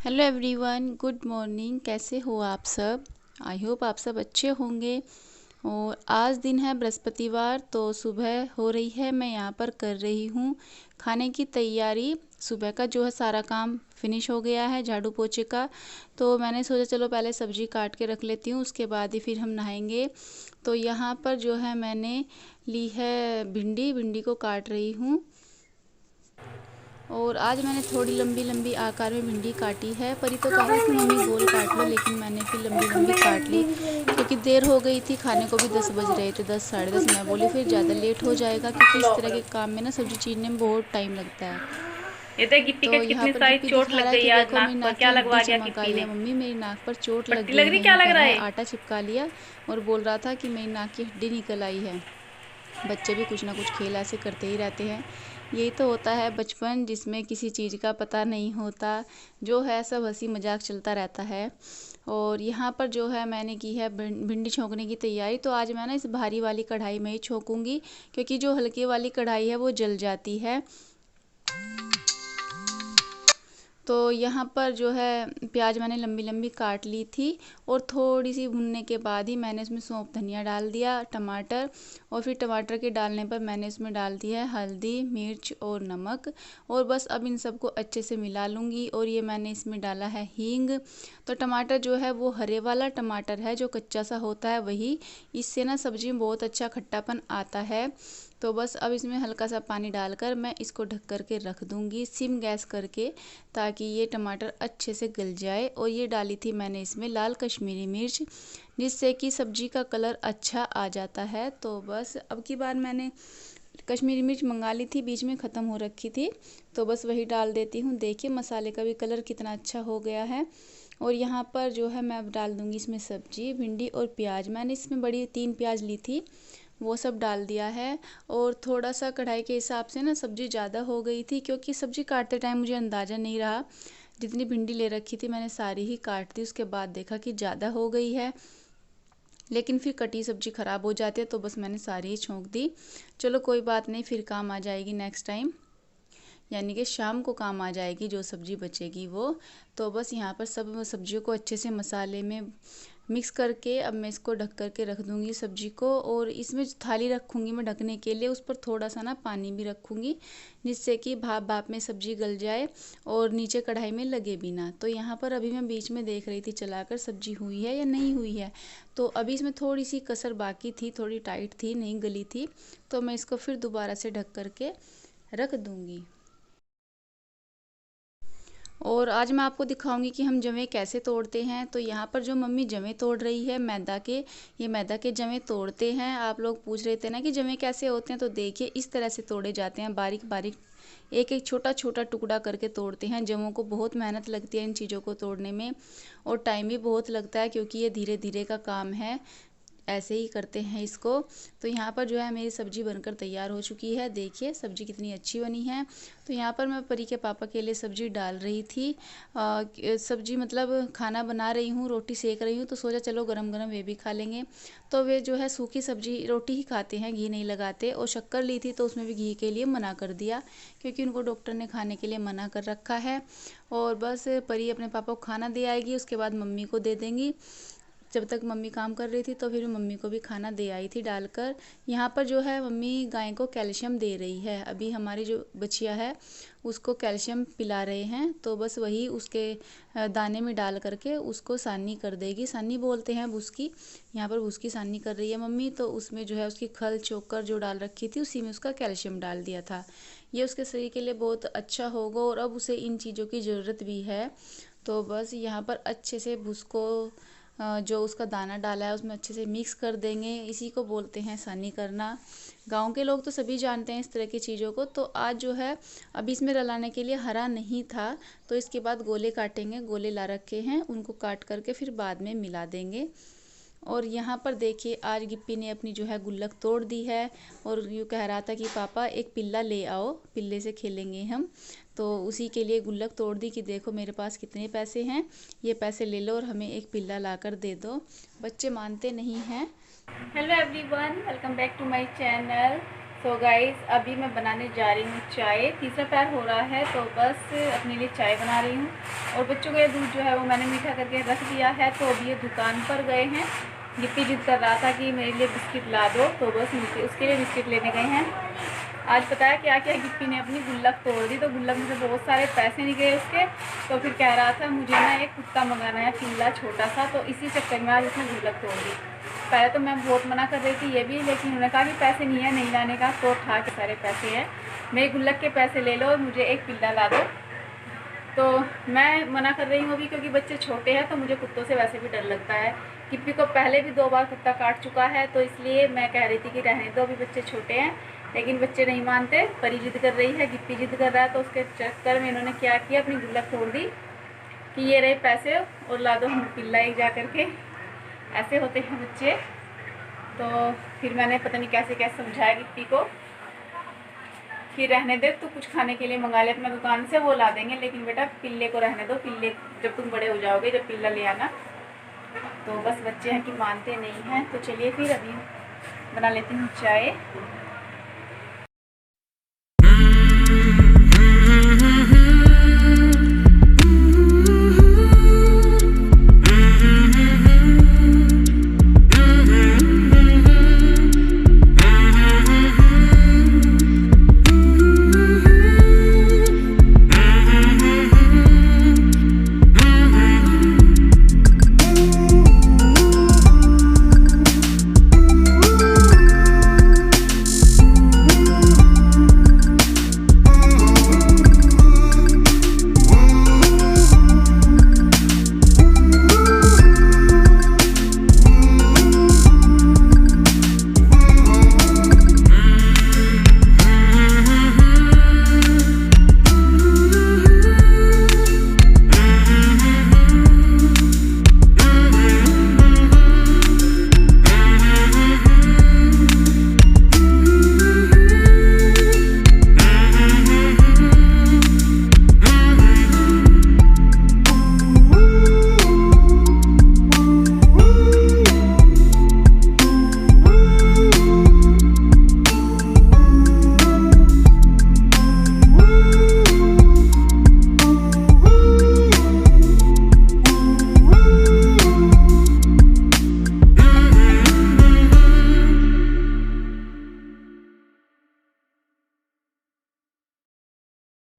Hello everyone, good morning. कैसे हो आप सब? आई होप आप सब अच्छे होंगे। और आज दिन है बृहस्पतिवार, तो सुबह हो रही है। मैं यहाँ पर कर रही हूँ खाने की तैयारी। सुबह का जो है सारा काम फिनिश हो गया है, झाड़ू पोछे का। तो मैंने सोचा चलो पहले सब्जी काट के रख लेती हूँ, उसके बाद ही फिर हम नहाएंगे। तो यहाँ पर जो है मैंने ली है भिंडी, भिंडी को काट रही हूँ। और आज मैंने थोड़ी लंबी लंबी आकार में भिंडी काटी है। परी तो कह रही थी मम्मी गोल काट लो, लेकिन मैंने फिर लंबी लंबी काट ली क्योंकि देर हो गई थी। खाने को भी 10 बज रहे थे, 10 साढ़े 10। मैं बोली फिर ज़्यादा लेट हो जाएगा, क्योंकि इस तरह के काम में ना सब्जी चीरने में बहुत टाइम लगता है। ये देख गिप्पी तो का यहाँ कितनी पर सारी गिप्पी चोट दिखा लग रहा है गई कि आज देखो मेरी नाक पर। नाक क्या की हड्डी लगवा गया चमक गिप्पी आई है। ने? मम्मी मेरी नाक पर चोट लग पट्टी लग गई रही, है, क्या यूँ लग कह रहा रहा है। है? आटा चिपका लिया और बोल रहा था कि मेरी नाक की हड्डी निकल आई है। बच्चे भी कुछ ना कुछ खेल ऐसे करते ही रहते हैं। यही तो होता है बचपन, जिसमें किसी चीज़ का पता नहीं होता, जो है सब हंसी मजाक चलता रहता है। और यहाँ पर जो है मैंने की है भिंडी छोंकने की तैयारी। तो आज मैं ना इस भारी वाली कढ़ाई में ही छोंकूंगी, क्योंकि जो हल्की वाली कढ़ाई है वो जल जाती है। तो यहाँ पर जो है प्याज मैंने लंबी लंबी काट ली थी, और थोड़ी सी भुनने के बाद ही मैंने इसमें सौंफ धनिया डाल दिया, टमाटर। और फिर टमाटर के डालने पर मैंने इसमें डाल दिया है हल्दी मिर्च और नमक। और बस अब इन सबको अच्छे से मिला लूँगी। और ये मैंने इसमें डाला है हींग। तो टमाटर जो है वो हरे वाला टमाटर है, जो कच्चा सा होता है वही। इससे ना सब्जी में बहुत अच्छा खट्टापन आता है। तो बस अब इसमें हल्का सा पानी डालकर मैं इसको ढक कर के रख दूँगी सिम गैस करके, ताकि ये टमाटर अच्छे से गल जाए। और ये डाली थी मैंने इसमें लाल कश्मीरी मिर्च, जिससे कि सब्जी का कलर अच्छा आ जाता है। तो बस अब की बार मैंने कश्मीरी मिर्च मंगा ली थी, बीच में ख़त्म हो रखी थी, तो बस वही डाल देती हूँ। देखिए मसाले का भी कलर कितना अच्छा हो गया है। और यहाँ पर जो है मैं अब डाल दूँगी इसमें सब्जी, भिंडी और प्याज। मैंने इसमें बड़ी 3 प्याज ली थी, वो सब डाल दिया है। और थोड़ा सा कढ़ाई के हिसाब से ना सब्ज़ी ज़्यादा हो गई थी, क्योंकि सब्ज़ी काटते टाइम मुझे अंदाज़ा नहीं रहा। जितनी भिंडी ले रखी थी मैंने सारी ही काट दी, उसके बाद देखा कि ज़्यादा हो गई है। लेकिन फिर कटी सब्ज़ी ख़राब हो जाती है, तो बस मैंने सारी ही छोंक दी। चलो कोई बात नहीं, फिर काम आ जाएगी नेक्स्ट टाइम, यानी कि शाम को काम आ जाएगी जो सब्ज़ी बचेगी वो। तो बस यहाँ पर सब सब्जियों को अच्छे से मसाले में मिक्स करके अब मैं इसको ढक कर के रख दूँगी सब्जी को। और इसमें जो थाली रखूँगी मैं ढकने के लिए, उस पर थोड़ा सा ना पानी भी रखूँगी, जिससे कि भाप भाप में सब्जी गल जाए और नीचे कढ़ाई में लगे भी ना। तो यहाँ पर अभी मैं बीच में देख रही थी चलाकर सब्जी हुई है या नहीं हुई है। तो अभी इसमें थोड़ी सी कसर बाकी थी, थोड़ी टाइट थी, नहीं गली थी। तो मैं इसको फिर दोबारा से ढक कर के रख दूँगी। और आज मैं आपको दिखाऊंगी कि हम जवे कैसे तोड़ते हैं। तो यहाँ पर जो मम्मी जवे तोड़ रही है मैदा के, ये मैदा के जवे तोड़ते हैं। आप लोग पूछ रहे थे ना कि जवे कैसे होते हैं, तो देखिए इस तरह से तोड़े जाते हैं, बारीक बारीक एक एक छोटा छोटा टुकड़ा करके तोड़ते हैं। जवों को बहुत मेहनत लगती है इन चीज़ों को तोड़ने में, और टाइम भी बहुत लगता है, क्योंकि ये धीरे धीरे का काम है, ऐसे ही करते हैं इसको। तो यहाँ पर जो है मेरी सब्ज़ी बनकर तैयार हो चुकी है। देखिए सब्ज़ी कितनी अच्छी बनी है। तो यहाँ पर मैं परी के पापा के लिए सब्ज़ी डाल रही थी। सब्ज़ी मतलब खाना बना रही हूँ, रोटी सेक रही हूँ, तो सोचा चलो गरम गरम वे भी खा लेंगे। तो वे जो है सूखी सब्ज़ी रोटी ही खाते हैं, घी नहीं लगाते। और शक्कर ली थी तो उसमें भी घी के लिए मना कर दिया, क्योंकि उनको डॉक्टर ने खाने के लिए मना कर रखा है। और बस परी अपने पापा को खाना दे आएगी, उसके बाद मम्मी को दे देंगी। जब तक मम्मी काम कर रही थी तो फिर मम्मी को भी खाना दे आई थी डालकर। यहाँ पर जो है मम्मी गाय को कैल्शियम दे रही है। अभी हमारी जो बछिया है उसको कैल्शियम पिला रहे हैं, तो बस वही उसके दाने में डाल करके उसको सानी कर देगी। सानी बोलते हैं भुसकी, यहाँ पर भुसकी सानी कर रही है मम्मी। तो उसमें जो है उसकी खल चोकर जो डाल रखी थी, उसी में उसका कैल्शियम डाल दिया था। ये उसके शरीर के लिए बहुत अच्छा होगा, और अब उसे इन चीज़ों की ज़रूरत भी है। तो बस यहाँ पर अच्छे से भुसको जो उसका दाना डाला है उसमें अच्छे से मिक्स कर देंगे। इसी को बोलते हैं सानी करना। गांव के लोग तो सभी जानते हैं इस तरह की चीज़ों को। तो आज जो है अभी इसमें रलाने के लिए हरा नहीं था, तो इसके बाद गोले काटेंगे। गोले ला रखे हैं, उनको काट करके फिर बाद में मिला देंगे। और यहाँ पर देखिए आज गिप्पी ने अपनी जो है गुल्लक तोड़ दी है, और यूँ कह रहा था कि पापा एक पिल्ला ले आओ, पिल्ले से खेलेंगे हम। तो उसी के लिए गुल्लक तोड़ दी कि देखो मेरे पास कितने पैसे हैं, ये पैसे ले लो और हमें एक पिल्ला ला कर दे दो। बच्चे मानते नहीं हैं। Hello everyone, welcome back to my channel. तो गाइस अभी मैं बनाने जा रही हूँ चाय। तीसरा पैर हो रहा है तो बस अपने लिए चाय बना रही हूँ। और बच्चों का दूध जो है वो मैंने मीठा करके रख दिया है। तो अभी ये दुकान पर गए हैं। गिप्पी जिद कर रहा था कि मेरे लिए बिस्किट ला दो, तो बस उसके लिए बिस्किट लेने गए हैं। आज पता है क्या क्या, गिप्पी ने अपनी गुल्लक तोड़ दी। तो गुल्लक में से बहुत सारे पैसे निकले उसके। तो फिर कह रहा था मुझे ना एक कुत्ता मंगाना है, पिल्ला छोटा सा। तो इसी चक्कर में आज उसने गुल्लक तोड़ दी। पहले तो मैं बहुत मना कर रही थी ये भी, लेकिन उन्होंने कहा कि पैसे नहीं है नहीं लाने का। तो उठा के सारे पैसे हैं, मेरे गुल्लक के पैसे ले लो और मुझे एक पिल्ला ला दो। तो मैं मना कर रही हूँ अभी, क्योंकि बच्चे छोटे हैं तो मुझे कुत्तों से वैसे भी डर लगता है। गिप्पी को पहले भी 2 बार कुत्ता काट चुका है, तो इसलिए मैं कह रही थी कि रहने दो, अभी बच्चे छोटे हैं। लेकिन बच्चे नहीं मानते, परी जिद कर रही है, गिप्पी जिद कर रहा है। तो उसके चक्कर में इन्होंने क्या किया, अपनी गुल्लक तोड़ दी कि ये रहे पैसे और ला दो हम पिल्ला एक जा करके। ऐसे होते हैं बच्चे। तो फिर मैंने पता नहीं कैसे कैसे समझाया गिप्पी को कि रहने दे, तू कुछ खाने के लिए मंगा ले अपना दुकान से, वो ला देंगे, लेकिन बेटा पिल्ले को रहने दो। पिल्ले जब तुम बड़े हो जाओगे, जब पिल्ला ले आना। तो बस बच्चे हैं कि मानते नहीं हैं। तो चलिए फिर अभी बना लेती हूँ चाय।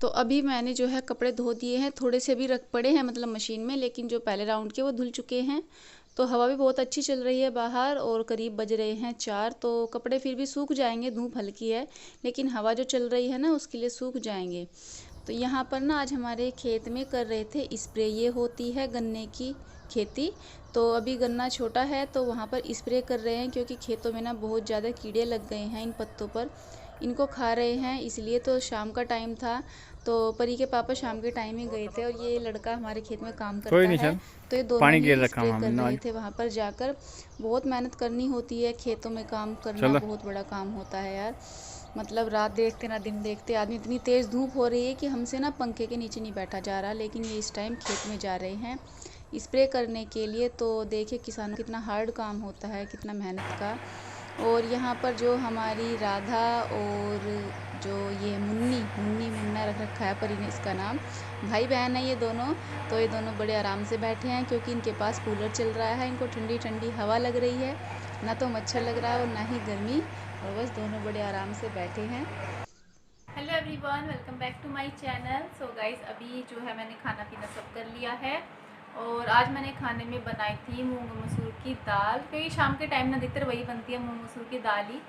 तो अभी मैंने जो है कपड़े धो दिए हैं, थोड़े से भी रख पड़े हैं मतलब मशीन में, लेकिन जो पहले राउंड के वो धुल चुके हैं। तो हवा भी बहुत अच्छी चल रही है बाहर और करीब बज रहे हैं 4। तो कपड़े फिर भी सूख जाएंगे, धूप हल्की है, लेकिन हवा जो चल रही है ना उसके लिए सूख जाएंगे। तो यहाँ पर ना आज हमारे खेत में कर रहे थे स्प्रे। ये होती है गन्ने की खेती। तो अभी गन्ना छोटा है तो वहाँ पर स्प्रे कर रहे हैं, क्योंकि खेतों में ना बहुत ज़्यादा कीड़े लग गए हैं इन पत्तों पर, इनको खा रहे हैं इसलिए। तो शाम का टाइम था, तो परी के पापा शाम के टाइम ही गए थे और ये लड़का हमारे खेत में काम करता है। तो ये दोनों ही स्प्रे कर रहे थे वहाँ पर जाकर। बहुत मेहनत करनी होती है, खेतों में काम करना बहुत बड़ा काम होता है यार। मतलब रात देखते ना दिन देखते आदमी, इतनी तेज़ धूप हो रही है कि हमसे ना पंखे के नीचे नहीं बैठा जा रहा। लेकिन ये इस टाइम खेत में जा रहे हैं स्प्रे करने के लिए। तो देखिए किसानों कितना हार्ड काम होता है, कितना मेहनत का। और यहाँ पर जो हमारी राधा और जो ये मुन्नी मुन्ना रख रखा है परी ने इसका नाम, भाई बहन है ये दोनों। तो ये दोनों बड़े आराम से बैठे हैं, क्योंकि इनके पास कूलर चल रहा है, इनको ठंडी ठंडी हवा लग रही है, ना तो मच्छर लग रहा है और ना ही गर्मी। और बस दोनों बड़े आराम से बैठे हैं। Hello everyone, welcome back to my channel. So guys अभी जो है मैंने खाना पीना सब कर लिया है। और आज मैंने खाने में बनाई थी मूंग मसूर की दाल, क्योंकि शाम के टाइम ना अधिकतर वही बनती है, मूंग मसूर की दाल ही।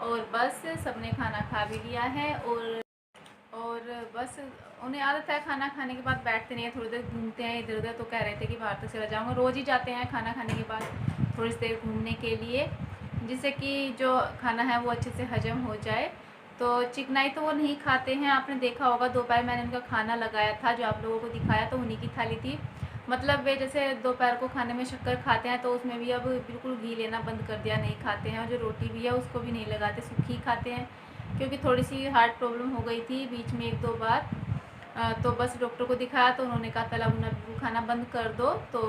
और बस सबने खाना खा भी लिया है। और बस उन्हें आदत है खाना खाने के बाद बैठते नहीं है, थोड़ी देर घूमते हैं इधर उधर। तो कह रहे थे कि बाहर तक चला जाऊँगा, रोज़ ही जाते हैं खाना खाने के बाद थोड़ी देर घूमने के लिए, जिससे कि जो खाना है वो अच्छे से हजम हो जाए। तो चिकनाई तो वो नहीं खाते हैं, आपने देखा होगा दोपहर मैंने उनका खाना लगाया था जो आप लोगों को दिखाया, तो उन्हीं की थाली थी। मतलब वे जैसे दोपहर को खाने में शक्कर खाते हैं, तो उसमें भी अब बिल्कुल घी लेना बंद कर दिया, नहीं खाते हैं। और जो रोटी भी है उसको भी नहीं लगाते, सूखी खाते हैं, क्योंकि थोड़ी सी हार्ट प्रॉब्लम हो गई थी बीच में 1-2 बार। तो बस डॉक्टर को दिखाया तो उन्होंने कहा तला भुना बिल्कुल खाना बंद कर दो। तो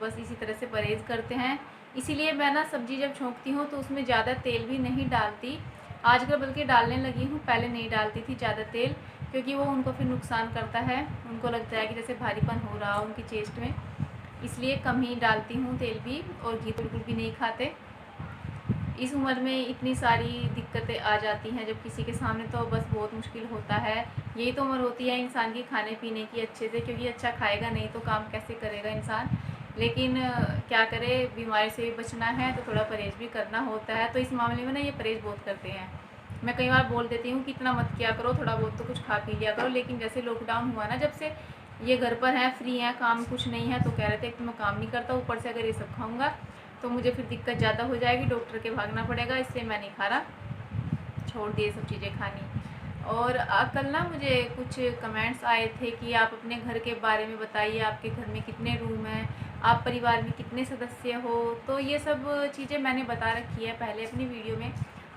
बस इसी तरह से परहेज़ करते हैं। इसीलिए मैं ना सब्ज़ी जब छोंकती हूँ तो उसमें ज़्यादा तेल भी नहीं डालती, आजकल बल्कि डालने लगी हूँ, पहले नहीं डालती थी ज़्यादा तेल, क्योंकि वो उनको फिर नुकसान करता है। उनको लगता है कि जैसे भारीपन हो रहा हो उनकी चेस्ट में, इसलिए कम ही डालती हूँ तेल भी। और घी बिल्कुल भी नहीं खाते। इस उम्र में इतनी सारी दिक्कतें आ जाती हैं जब किसी के सामने, तो बस बहुत मुश्किल होता है। यही तो उम्र होती है इंसान की खाने पीने की अच्छे से, क्योंकि अच्छा खाएगा नहीं तो काम कैसे करेगा इंसान। लेकिन क्या करे, बीमारी से भी बचना है तो थोड़ा परहेज़ भी करना होता है। तो इस मामले में ना ये परहेज़ बहुत करते हैं। मैं कई बार बोल देती हूँ कि इतना मत किया करो, थोड़ा बहुत तो कुछ खा पी लिया करो। लेकिन जैसे लॉकडाउन हुआ ना, जब से ये घर पर हैं, फ्री हैं, काम कुछ नहीं है, तो कह रहे थे कि मैं काम नहीं करता, ऊपर से अगर ये सब खाऊंगा तो मुझे फिर दिक्कत ज़्यादा हो जाएगी, डॉक्टर के भागना पड़ेगा, इसलिए मैं नहीं खा रहा, छोड़ दिए सब चीज़ें खानी। और कल ना मुझे कुछ कमेंट्स आए थे कि आप अपने घर के बारे में बताइए, आपके घर में कितने रूम हैं, आप परिवार में कितने सदस्य हो। तो ये सब चीज़ें मैंने बता रखी है पहले अपनी वीडियो में।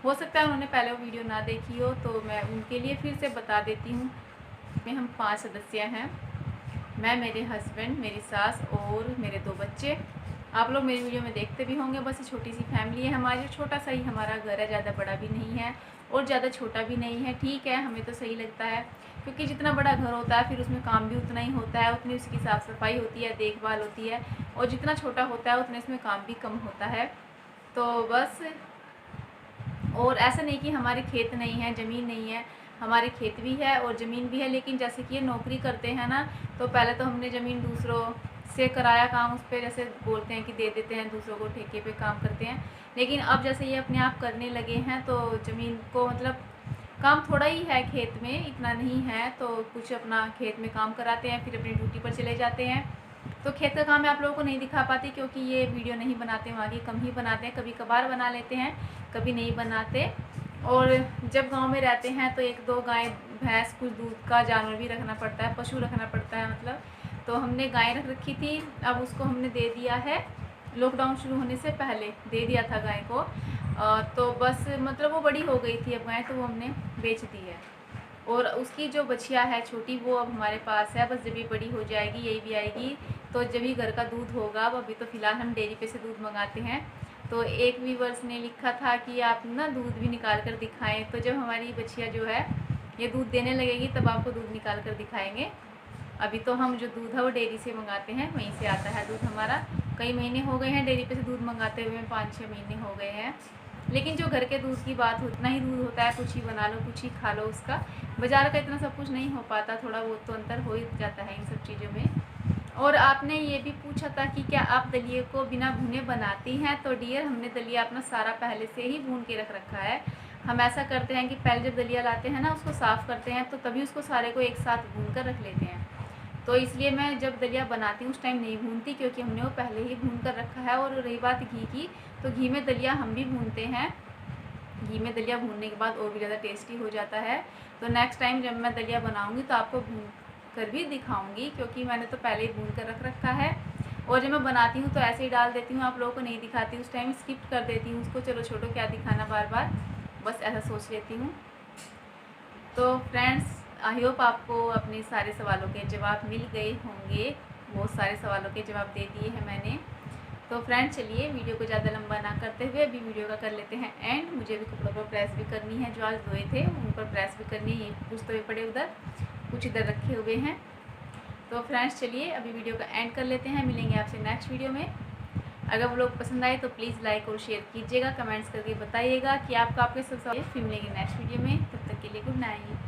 हो सकता है उन्होंने पहले वो वीडियो ना देखी हो, तो मैं उनके लिए फिर से बता देती हूँ। में हम 5 सदस्य हैं, मैं, मेरे हस्बैंड, मेरी सास और मेरे 2 बच्चे। आप लोग मेरी वीडियो में देखते भी होंगे। बस छोटी सी फैमिली है हमारी, छोटा सा ही हमारा घर है, ज़्यादा बड़ा भी नहीं है और ज़्यादा छोटा भी नहीं है। ठीक है, हमें तो सही लगता है, क्योंकि जितना बड़ा घर होता है फिर उसमें काम भी उतना ही होता है, उतनी उसकी साफ़ सफाई होती है, देखभाल होती है। और जितना छोटा होता है उतने इसमें काम भी कम होता है। तो बस, और ऐसा नहीं कि हमारे खेत नहीं है, ज़मीन नहीं है, हमारे खेत भी है और ज़मीन भी है। लेकिन जैसे कि ये नौकरी करते हैं ना, तो पहले तो हमने ज़मीन दूसरों से कराया काम, उस पर जैसे बोलते हैं कि दे देते हैं, दूसरों को ठेके पे काम करते हैं। लेकिन अब जैसे ये अपने आप करने लगे हैं, तो ज़मीन को मतलब काम थोड़ा ही है खेत में, इतना नहीं है, तो कुछ अपना खेत में काम कराते हैं, फिर अपनी ड्यूटी पर चले जाते हैं। तो खेत का काम मैं आप लोगों को नहीं दिखा पाती, क्योंकि ये वीडियो नहीं बनाते, वहाँ की कम ही बनाते हैं, कभी कभार बना लेते हैं, कभी नहीं बनाते। और जब गांव में रहते हैं तो 1-2 गाय भैंस, कुछ दूध का जानवर भी रखना पड़ता है, पशु रखना पड़ता है मतलब। तो हमने गाय रख रखी थी, अब उसको हमने दे दिया है, लॉकडाउन शुरू होने से पहले दे दिया था गाय को। तो बस मतलब वो बड़ी हो गई थी अब गाय, तो वो हमने बेच दी है। और उसकी जो बछिया है छोटी, वो अब हमारे पास है। बस जब भी बड़ी हो जाएगी, यही भी आएगी, तो जब ही घर का दूध होगा। अब अभी तो फ़िलहाल हम डेयरी पे से दूध मंगाते हैं। तो एक व्यूअर्स ने लिखा था कि आप ना दूध भी निकाल कर दिखाएं, तो जब हमारी बछिया जो है ये दूध देने लगेगी तब आपको दूध निकाल कर दिखाएंगे। अभी तो हम जो दूध है वो डेयरी से मंगाते हैं, वहीं से आता है दूध हमारा। कई महीने हो गए हैं डेयरी पे से दूध मंगाते हुए, 5-6 महीने हो गए हैं। लेकिन जो घर के दूध की बात, उतना ही दूध होता है, कुछ ही बना लो, कुछ ही खा लो उसका। बाज़ार का इतना सब कुछ नहीं हो पाता, थोड़ा बहुत तो अंतर हो ही जाता है इन सब चीज़ों में। और आपने ये भी पूछा था कि क्या आप दलिए को बिना भुने बनाती हैं। तो डियर, हमने दलिया अपना सारा पहले से ही भून के रख रखा है। हम ऐसा करते हैं कि पहले जब दलिया लाते हैं ना, उसको साफ़ करते हैं, तो तभी उसको सारे को एक साथ भून कर रख लेते हैं। तो इसलिए मैं जब दलिया बनाती हूँ उस टाइम नहीं भूनती, क्योंकि हमने वो पहले ही भून कर रखा है। और रही बात घी की, तो घी में दलिया हम भी भूनते हैं। घी में दलिया भूनने के बाद और भी ज़्यादा टेस्टी हो जाता है। तो नेक्स्ट टाइम जब मैं दलिया बनाऊँगी तो आपको भून कर भी दिखाऊंगी, क्योंकि मैंने तो पहले ही भून कर रख रखा है। और जब मैं बनाती हूँ तो ऐसे ही डाल देती हूँ, आप लोगों को नहीं दिखाती, उस टाइम स्किप कर देती हूँ उसको। चलो छोड़ो, क्या दिखाना बार बार, बस ऐसा सोच लेती हूँ। तो फ्रेंड्स, आई होप आपको अपने सारे सवालों के जवाब मिल गए होंगे। बहुत सारे सवालों के जवाब दे दिए हैं मैंने। तो फ्रेंड्स, चलिए वीडियो को ज़्यादा लंबा ना करते हुए अभी वीडियो का कर लेते हैं एंड। मुझे भी कपड़ों पर प्रेस भी करनी है, जो आज धोए थे उन पर प्रेस भी करनी है। कुछ तो पड़े उधर, कुछ इधर रखे हुए हैं। तो फ्रेंड्स, चलिए अभी वीडियो का एंड कर लेते हैं। मिलेंगे आपसे नेक्स्ट वीडियो में। अगर वो लोग पसंद आए तो प्लीज़ लाइक और शेयर कीजिएगा, कमेंट्स करके बताइएगा कि आपका आपके सब। फिर मिलेंगे नेक्स्ट वीडियो में, तब तक के लिए गुड नाइट।